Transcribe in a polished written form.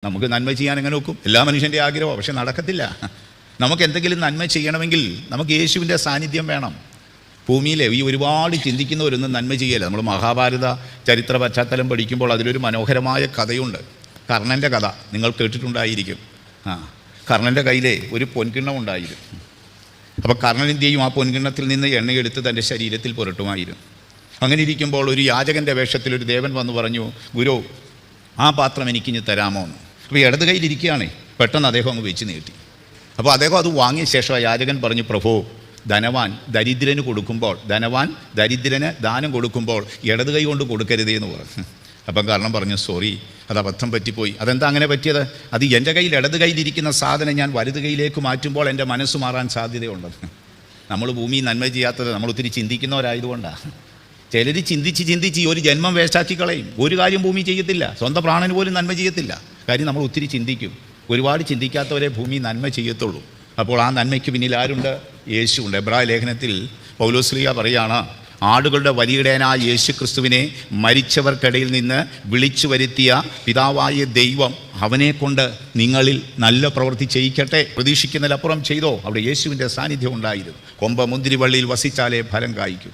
നമുക്ക് നന്മ ചെയ്യാൻ എങ്ങനെ നോക്കും? എല്ലാ മനുഷ്യൻ്റെ ആഗ്രഹമോ, പക്ഷെ നടക്കത്തില്ല. നമുക്ക് എന്തെങ്കിലും നന്മ ചെയ്യണമെങ്കിൽ നമുക്ക് യേശുവിൻ്റെ സാന്നിധ്യം വേണം. ഭൂമിയിലെ ഈ ഒരുപാട് ചിന്തിക്കുന്നവരൊന്നും നന്മ ചെയ്യല്ല. നമ്മൾ മഹാഭാരത ചരിത്ര പശ്ചാത്തലം പഠിക്കുമ്പോൾ അതിലൊരു മനോഹരമായ കഥയുണ്ട്. കർണൻ്റെ കഥ നിങ്ങൾ കേട്ടിട്ടുണ്ടായിരിക്കും. കർണൻ്റെ കയ്യിലെ ഒരു പൊൻകിണ്ണം ഉണ്ടായിരുന്നു. അപ്പോൾ കർണൻ എന്ത് ചെയ്യും? ആ പൊൻകിണ്ണത്തിൽ നിന്ന് എണ്ണയെടുത്ത് തൻ്റെ ശരീരത്തിൽ പുരട്ടുമായിരുന്നു. അങ്ങനെ ഇരിക്കുമ്പോൾ ഒരു യാചകൻ്റെ വേഷത്തിൽ ഒരു ദേവൻ വന്ന് പറഞ്ഞു, ഗുരു, ആ പാത്രം എനിക്കിഞ്ഞ് തരാമോ എന്ന്. അപ്പോൾ ഇടത് കയ്യിലിരിക്കുകയാണ്. പെട്ടെന്ന് അദ്ദേഹം അങ്ങ് വെച്ച് നീട്ടി. അപ്പോൾ അദ്ദേഹം അത് വാങ്ങിയ ശേഷം ആ യാചകൻ പറഞ്ഞു, പ്രഭു, ധനവാൻ ദരിദ്രന് കൊടുക്കുമ്പോൾ, ധനവാൻ ദരിദ്രന് ദാനം കൊടുക്കുമ്പോൾ ഇടത് കൈ കൊണ്ട് കൊടുക്കരുതേ എന്ന് പറഞ്ഞു. അപ്പം കർണൻ പറഞ്ഞു, സോറി, അത് അബദ്ധം പറ്റിപ്പോയി. അതെന്താ അങ്ങനെ പറ്റിയത്? അത് എൻ്റെ കയ്യിൽ ഇടത് കയ്യിലിരിക്കുന്ന സാധനം ഞാൻ വലത് കൈയിലേക്ക് മാറ്റുമ്പോൾ എൻ്റെ മനസ്സ് മാറാൻ സാധ്യതയുള്ളത്. നമ്മൾ ഭൂമി നന്മ ചെയ്യാത്തത് നമ്മൾ ഒത്തിരി ചിന്തിക്കുന്നവരായതുകൊണ്ടാണ്. ചിലർ ചിന്തിച്ച് ഒരു ജന്മം വേസ്റ്റാക്കി കളയും. ഒരു കാര്യം ഭൂമി ചെയ്യത്തില്ല. സ്വന്തം പ്രാണന് പോലും നന്മ ചെയ്യത്തില്ല. കാര്യം നമ്മൾ ഒത്തിരി ചിന്തിക്കും. ഒരുപാട് ചിന്തിക്കാത്തവരെ ഭൂമി നന്മ ചെയ്യത്തുള്ളൂ. അപ്പോൾ ആ നന്മയ്ക്ക് പിന്നിൽ ആരുണ്ട്? യേശുണ്ട്. എബ്രായ ലേഖനത്തിൽ പൗലോസ്ലീഹ പറയാണ്, ആടുകളുടെ വലിയിടയനായ യേശു ക്രിസ്തുവിനെ മരിച്ചവർക്കിടയിൽ നിന്ന് വിളിച്ചു വരുത്തിയ പിതാവായ ദൈവം അവനെക്കൊണ്ട് നിങ്ങളിൽ നല്ല പ്രവൃത്തി ചെയ്യിക്കട്ടെ. പ്രതീക്ഷിക്കുന്നതിലപ്പുറം ചെയ്തോ. അവിടെ യേശുവിൻ്റെ സാന്നിധ്യം ഉണ്ടായിരുന്നു. കൊമ്പ് മുന്തിരിവള്ളിയിൽ വസിച്ചാലേ ഫലം കായ്ക്കൂ.